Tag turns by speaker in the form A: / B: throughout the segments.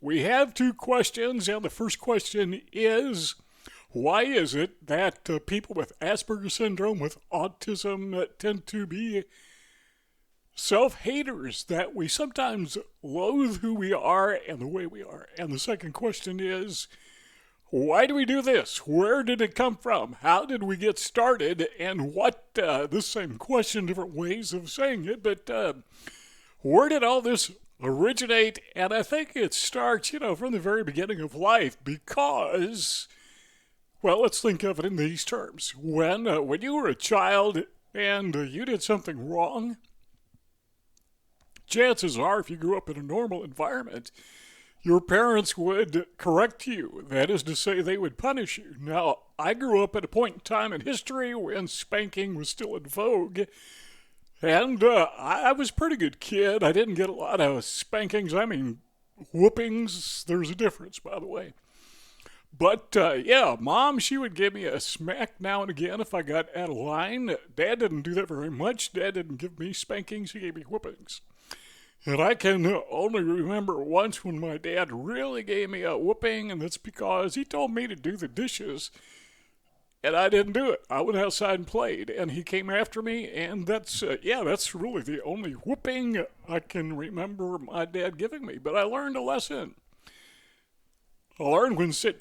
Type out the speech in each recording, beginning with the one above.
A: We have two questions, and the first question is, why is it that people with Asperger syndrome, with autism, tend to be self-haters, that we sometimes loathe who we are and the way we are? And the second question is, why do we do this? Where did it come from? How did we get started? And what, this same question, different ways of saying it, but where did all this originate? And I think it starts, from the very beginning of life because, well, let's think of it in these terms. When you were a child and you did something wrong, chances are, if you grew up in a normal environment, your parents would correct you. That is to say, they would punish you. Now, I grew up at a point in time in history when spanking was still in vogue, and I was a pretty good kid. I didn't get a lot of spankings. I mean, whoopings. There's a difference, by the way. But, yeah, Mom, she would give me a smack now and again if I got out of line. Dad didn't do that very much. Dad didn't give me spankings. He gave me whoopings. And I can only remember once when my dad really gave me a whooping, and that's because he told me to do the dishes, and I didn't do it. I went outside and played, and he came after me, and that's really the only whooping I can remember my dad giving me. But I learned a lesson. I learned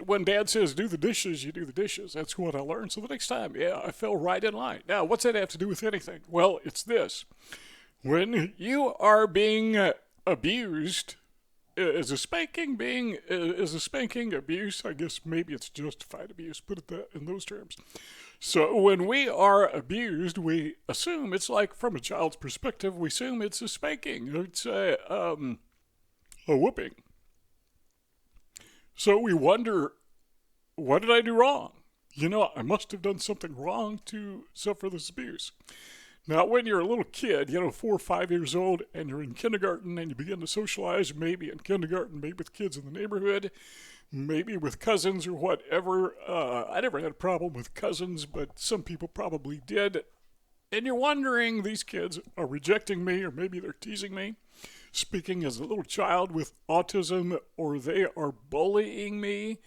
A: when Dad says do the dishes, you do the dishes. That's what I learned. So the next time, I fell right in line. Now, what's that have to do with anything? Well, it's this. When you are being abused, is a spanking abuse? I guess maybe it's justified abuse. Put it in those terms. So when we are abused, we assume it's like, from a child's perspective, we assume it's a spanking. It's a whooping. So we wonder, what did I do wrong? I must have done something wrong to suffer this abuse. Now, when you're a little kid, 4 or 5 years old, and you're in kindergarten and you begin to socialize, maybe in kindergarten, maybe with kids in the neighborhood, maybe with cousins or whatever. I never had a problem with cousins, but some people probably did. And you're wondering, these kids are rejecting me, or maybe they're teasing me, speaking as a little child with autism, or they are bullying me.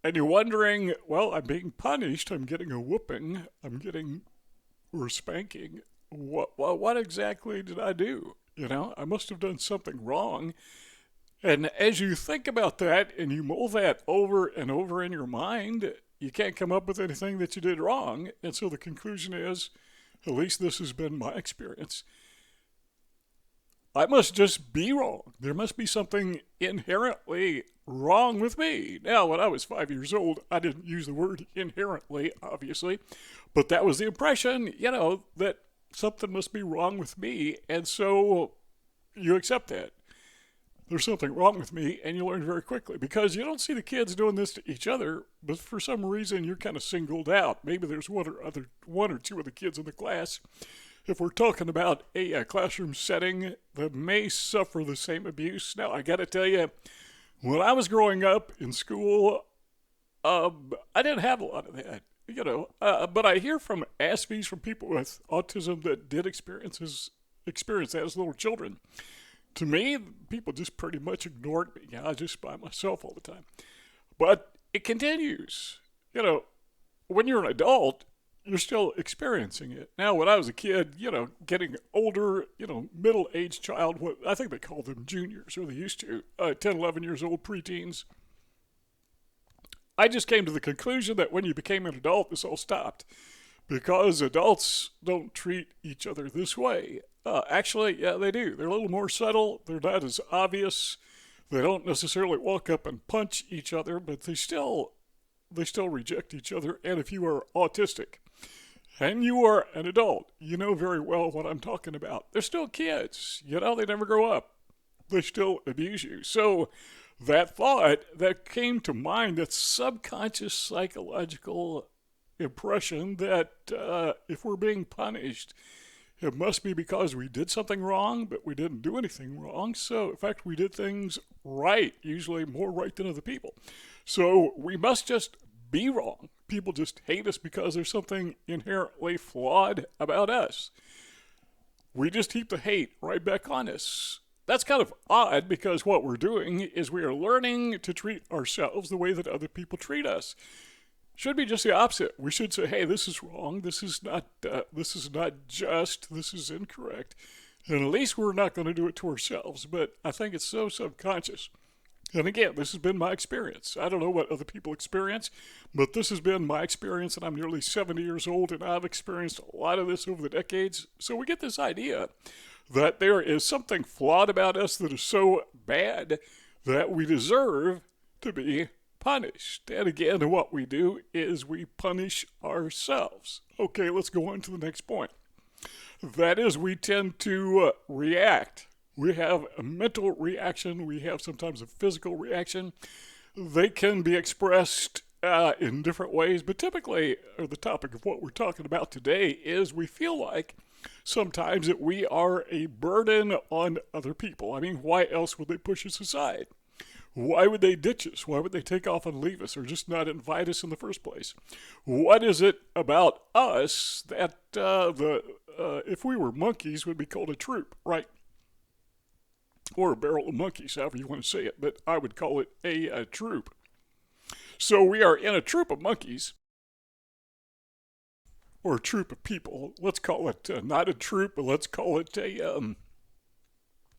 A: And you're wondering, well, I'm being punished, I'm getting a whooping, or spanking. What exactly did I do? I must have done something wrong. And as you think about that and you mull that over and over in your mind, you can't come up with anything that you did wrong. And so the conclusion is, at least this has been my experience, I must just be wrong. There must be something inherently wrong with me. Now, when I was 5 years old, I didn't use the word inherently, obviously, but that was the impression, that something must be wrong with me, and so you accept that. There's something wrong with me, and you learn very quickly, because you don't see the kids doing this to each other, but for some reason you're kind of singled out. Maybe there's one or two of the kids in the class. If we're talking about a classroom setting that may suffer the same abuse. Now, I got to tell you, when I was growing up in school, I didn't have a lot of that, but I hear from Aspies, from people with autism that did experience that as little children. To me, people just pretty much ignored me. I was just by myself all the time. But it continues. When you're an adult, you're still experiencing it. Now, when I was a kid, getting older, middle-aged child, I think they call them juniors, or they used to, 10, 11 years old, preteens. I just came to the conclusion that when you became an adult, this all stopped. Because adults don't treat each other this way. Actually, yeah, they do. They're a little more subtle. They're not as obvious. They don't necessarily walk up and punch each other, but they still reject each other. And if you are autistic, and you are an adult, you know very well what I'm talking about. They're still kids. They never grow up. They still abuse you. So that thought that came to mind, that subconscious psychological impression that if we're being punished, it must be because we did something wrong, but we didn't do anything wrong. So, in fact, we did things right, usually more right than other people. So we must just be wrong. People just hate us because there's something inherently flawed about us. We just heap the hate right back on us. that's kind of odd because what we're doing is we are learning to treat ourselves the way that other people treat us. Should be just the opposite. We should say, "Hey, this is wrong. This is not just. This is incorrect." And at least we're not going to do it to ourselves. But I think it's so subconscious. And again, this has been my experience. I don't know what other people experience, but this has been my experience, and I'm nearly 70 years old, and I've experienced a lot of this over the decades. So we get this idea that there is something flawed about us that is so bad that we deserve to be punished. And again, what we do is we punish ourselves. Okay, let's go on to the next point. That is, we tend to react. We have a mental reaction. We have sometimes a physical reaction. They can be expressed in different ways, but typically, the topic of what we're talking about today is we feel like sometimes that we are a burden on other people. I mean, why else would they push us aside? Why would they ditch us? Why would they take off and leave us or just not invite us in the first place? What is it about us that if we were monkeys would be called a troop, right? Or a barrel of monkeys, however you want to say it, but I would call it a troop. So we are in a troop of monkeys, or a troop of people. Let's call it not a troop, but let's call it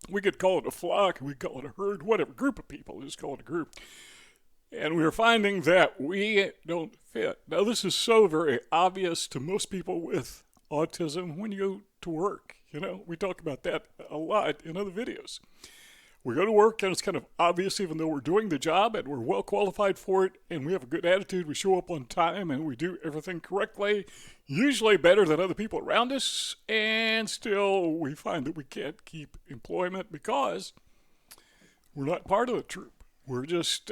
A: we could call it a flock, we could call it a herd, whatever, group of people, just call it a group. And we're finding that we don't fit. Now, this is so very obvious to most people with autism when you go to work. You know, we talk about that a lot in other videos. We go to work and it's kind of obvious, even though we're doing the job and we're well qualified for it and we have a good attitude, we show up on time and we do everything correctly, usually better than other people around us, and still we find that we can't keep employment because we're not part of the troop. We're just,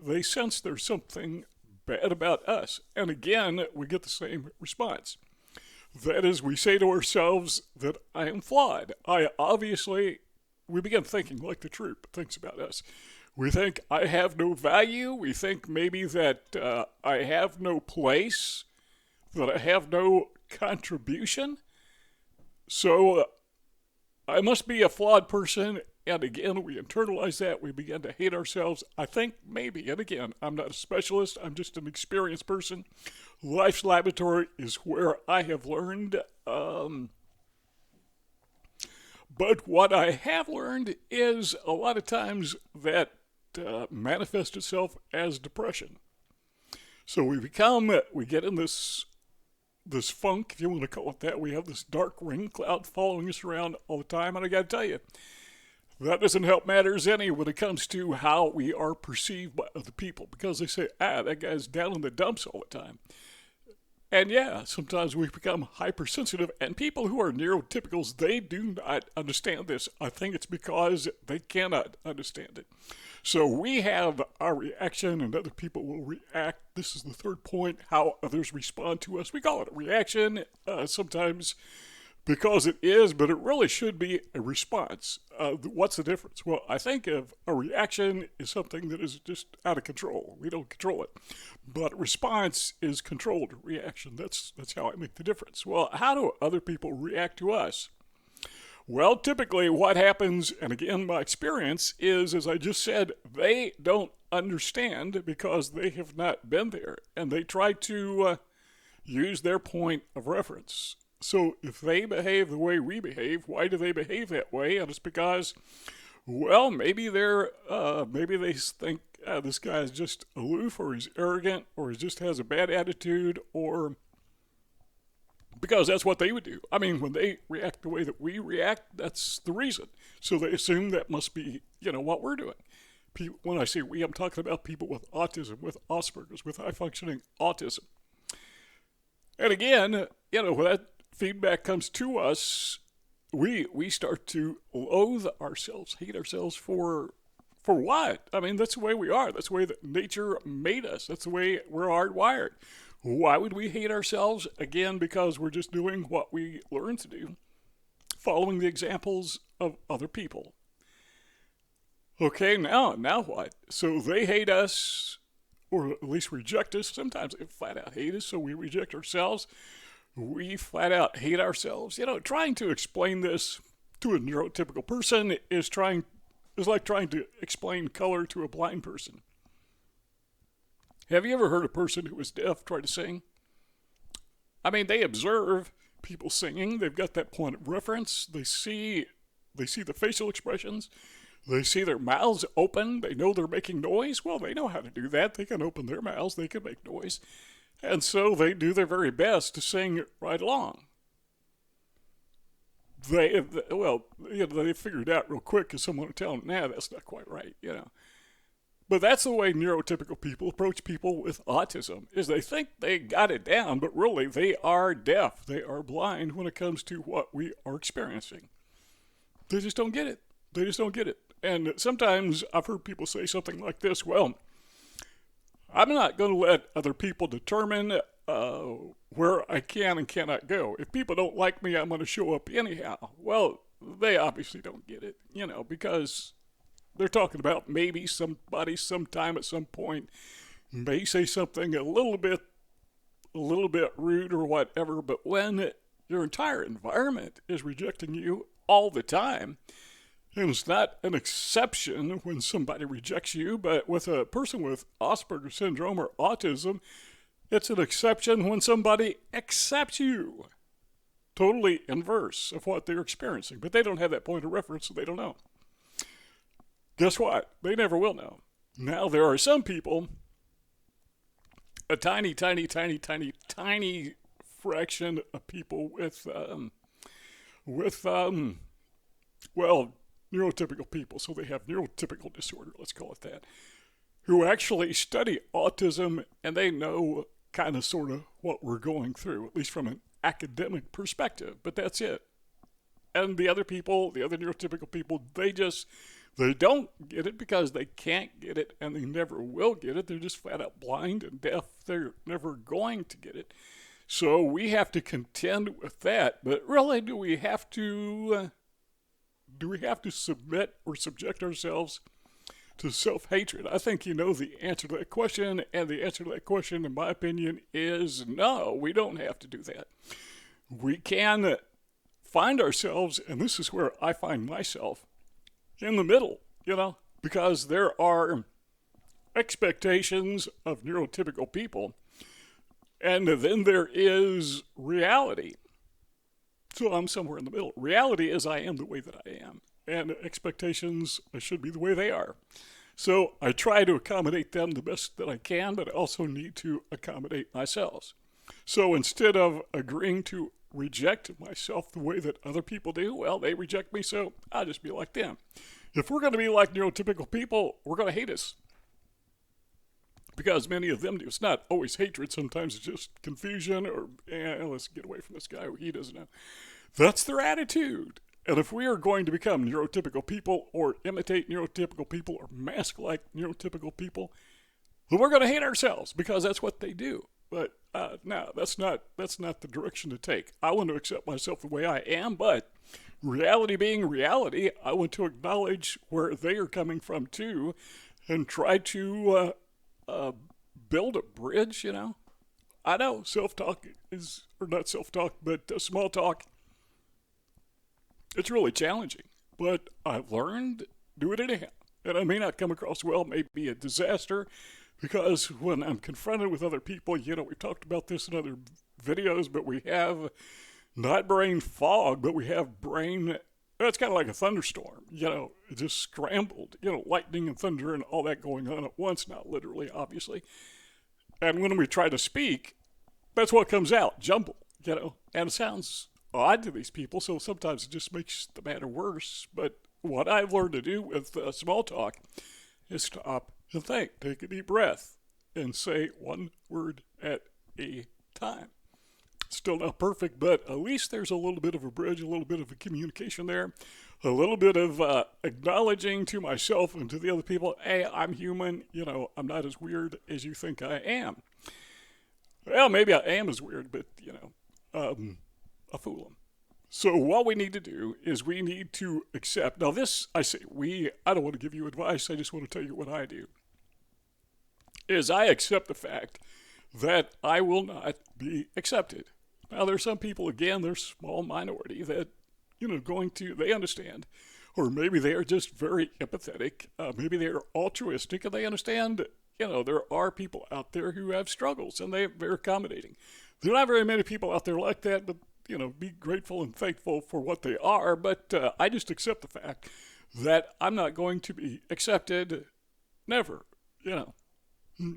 A: they sense there's something bad about us. And again, we get the same response. That is, we say to ourselves that I am flawed. We begin thinking like the troop thinks about us. We think I have no value. We think maybe that I have no place, that I have no contribution. So I must be a flawed person. And again, we internalize that. We begin to hate ourselves. I think maybe, and again, I'm not a specialist. I'm just an experienced person. Life's laboratory is where I have learned. But what I have learned is a lot of times that manifests itself as depression. So we get in this funk, if you want to call it that. We have this dark rain cloud following us around all the time. And I got to tell you, that doesn't help matters any when it comes to how we are perceived by other people. Because they say, that guy's down in the dumps all the time. And yeah, sometimes we become hypersensitive, and people who are neurotypicals, they do not understand this. I think it's because they cannot understand it. So we have our reaction, and other people will react. This is the third point, how others respond to us. We call it a reaction sometimes because it is, but it really should be a response. What's the difference? Well, I think of a reaction is something that is just out of control. We don't control it. But response is controlled reaction. That's how I make the difference. Well, how do other people react to us? Well, typically what happens, and again, my experience is, as I just said, they don't understand because they have not been there. And they try to use their point of reference. So if they behave the way we behave, why do they behave that way? And it's because, well, maybe they think this guy is just aloof, or he's arrogant, or he just has a bad attitude, or because that's what they would do. I mean, when they react the way that we react, that's the reason. So they assume that must be, what we're doing. When I say we, I'm talking about people with autism, with Asperger's, with high-functioning autism. And again, when that feedback comes to us, we start to loathe ourselves, hate ourselves for what? I mean, that's the way we are. That's the way that nature made us. That's the way we're hardwired. Why would we hate ourselves? Again, because we're just doing what we learned to do, following the examples of other people. Okay, now what? So they hate us, or at least reject us. Sometimes they flat out hate us, so we reject ourselves. We flat out hate ourselves. Trying to explain this to a neurotypical person is like trying to explain color to a blind person. Have you ever heard a person who is deaf try to sing? I mean, they observe people singing. They've got that point of reference. They see the facial expressions. They see their mouths open. They know they're making noise. Well, they know how to do that. They can open their mouths. They can make noise. And so they do their very best to sing right along. They figured out real quick because someone would tell them, nah, that's not quite right, But that's the way neurotypical people approach people with autism, is they think they got it down, but really they are deaf. They are blind when it comes to what we are experiencing. They just don't get it. They just don't get it. And sometimes I've heard people say something like this, well, I'm not going to let other people determine where I can and cannot go. If people don't like me, I'm going to show up anyhow. Well, they obviously don't get it, because they're talking about maybe somebody sometime at some point may say something a little bit rude or whatever, but when your entire environment is rejecting you all the time, and it's not an exception when somebody rejects you, but with a person with Asperger syndrome or autism, it's an exception when somebody accepts you. Totally inverse of what they're experiencing, but they don't have that point of reference, so they don't know. Guess what? They never will know. Now, there are some people, a tiny fraction of people with neurotypical people, so they have neurotypical disorder, let's call it that, who actually study autism, and they know kind of sort of what we're going through, at least from an academic perspective, but that's it. And the other people, the other neurotypical people, they don't get it because they can't get it, and they never will get it. They're just flat out blind and deaf. They're never going to get it. So we have to contend with that. But really, do we have to submit or subject ourselves to self-hatred? I think you know the answer to that question, and the answer to that question, in my opinion, is no, we don't have to do that. We can find ourselves, and this is where I find myself, in the middle, because there are expectations of neurotypical people, and then there is reality. So I'm somewhere in the middle. Reality is I am the way that I am, and expectations should be the way they are. So I try to accommodate them the best that I can, but I also need to accommodate myself. So instead of agreeing to reject myself the way that other people do, well, they reject me, so I'll just be like them. If we're going to be like neurotypical people, we're going to hate us. Because many of them do. It's not always hatred. Sometimes it's just confusion or, let's get away from this guy who he doesn't know. That's their attitude. And if we are going to become neurotypical people or imitate neurotypical people or mask like neurotypical people, then we're going to hate ourselves because that's what they do. But no, that's not the direction to take. I want to accept myself the way I am, but reality being reality, I want to acknowledge where they are coming from too and try to build a bridge, I know self-talk is, or not self-talk, but small talk, it's really challenging. But I've learned, do it anyhow. And I may not come across well, may be a disaster, because when I'm confronted with other people, we've talked about this in other videos, but we have not brain fog, but we have brain, it's kind of like a thunderstorm, it just scrambled, lightning and thunder and all that going on at once, not literally, obviously. And when we try to speak, that's what comes out, jumbled, and it sounds odd to these people, so sometimes it just makes the matter worse. But what I've learned to do with small talk is stop and think, take a deep breath, and say one word at a time. Still not perfect, but at least there's a little bit of a bridge, a little bit of a communication there, a little bit of acknowledging to myself and to the other people, hey, I'm human, I'm not as weird as you think I am. Well, maybe I am as weird, but, I fool them. So what we need to do is we need to accept, now this, I say I don't want to give you advice, I just want to tell you what I do, is I accept the fact that I will not be accepted. Now, there's some people, again, there's a small minority that they understand. Or maybe they are just very empathetic. Maybe they are altruistic and they understand, there are people out there who have struggles and they're accommodating. There are not very many people out there like that, but, be grateful and thankful for what they are. But I just accept the fact that I'm not going to be accepted. Never,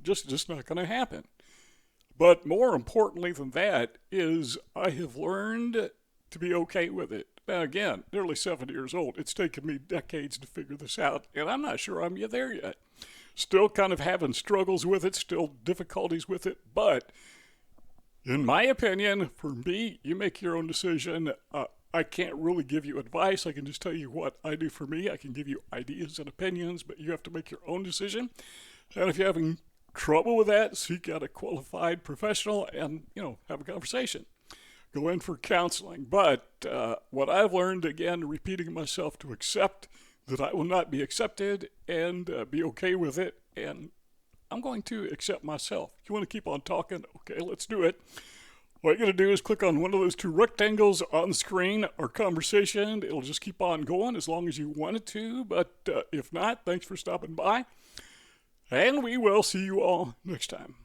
A: just not going to happen. But more importantly than that is I have learned to be okay with it. Now, again, nearly 7 years old. It's taken me decades to figure this out, and I'm not sure I'm there yet. Still kind of having struggles with it, still difficulties with it, but in my opinion, for me, you make your own decision. I can't really give you advice. I can just tell you what I do for me. I can give you ideas and opinions, but you have to make your own decision. And if you're having trouble with that, seek out a qualified professional and, have a conversation. Go in for counseling. But what I've learned, again, repeating myself, to accept that I will not be accepted and be okay with it. And I'm going to accept myself. If you want to keep on talking, okay, let's do it. What you're going to do is click on one of those two rectangles on the screen, our conversation. It'll just keep on going as long as you want it to. But if not, thanks for stopping by. And we will see you all next time.